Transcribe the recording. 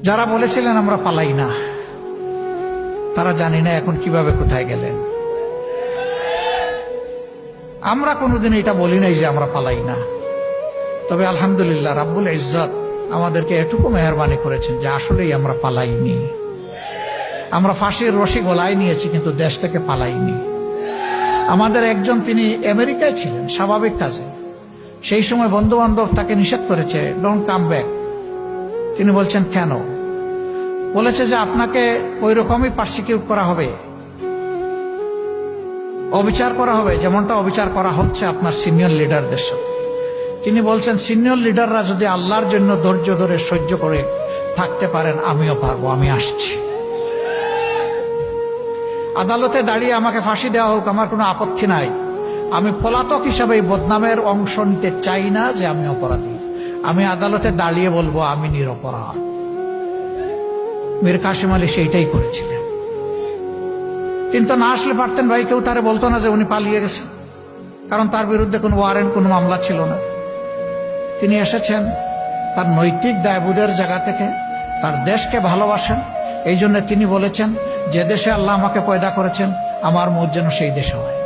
যারা বলেছিলেন আমরা পালাই না, তারা জানি না এখন কিভাবে কোথায় গেলেন। আমরা কোনোদিন এটা বলি নাই যে আমরা পালাই না, তবে আলহামদুলিল্লাহ রাব্বুল ইজ্জত আমাদেরকে এটুকু মেহেরবানি করেছেন যে আসলেই আমরা পালাইনি। আমরা ফাঁসির রশি গলায় নিয়েছি, কিন্তু দেশ থেকে পালাইনি। আমাদের একজন, তিনি আমেরিকায় ছিলেন স্বাভাবিক কাজে, সেই সময় বন্ধু বান্ধব তাকে নিষেধ করেছে, ডোন্ট কাম ব্যাক। তিনি বলছেন কেন? বলেছে যে আপনাকে ওই রকমই পারসিকিউট করা হবে, অবিচার করা হবে, যেমনটা অবিচার করা হচ্ছে আপনার সিনিয়র লিডারদের সাথে। তিনি বলছেন সিনিয়র লিডাররা যদি আল্লাহর জন্য ধৈর্য ধরে সহ্য করে থাকতে পারেন, আমিও পারবো, আমি আসছি। আদালতে দাঁড়িয়ে আমাকে ফাঁসি দেওয়া হোক, আমার কোনো আপত্তি নাই। আমি পলাতক হিসাবে এই বদনামের অংশ নিতে চাই না যে আমি অপরাধী। আমি আদালতে দাঁড়িয়ে বলবো আমি নিরপরাধ। মীর কাসেম আলী সেইটাই করেছিলেন। কিন্তু না আসলে পারতেন ভাই, কেউ তারে বলতো না যে উনি পালিয়ে গেছেন, কারণ তার বিরুদ্ধে কোনো ওয়ারেন্ট, কোনো মামলা ছিল না। তিনি এসেছেন তার নৈতিক দায়বোধের জায়গা থেকে, তার দেশকে ভালোবাসেন। এই জন্য তিনি বলেছেন যে দেশে আল্লাহ আমাকে পয়দা করেছেন, আমার মত যেন সেই দেশে হয়।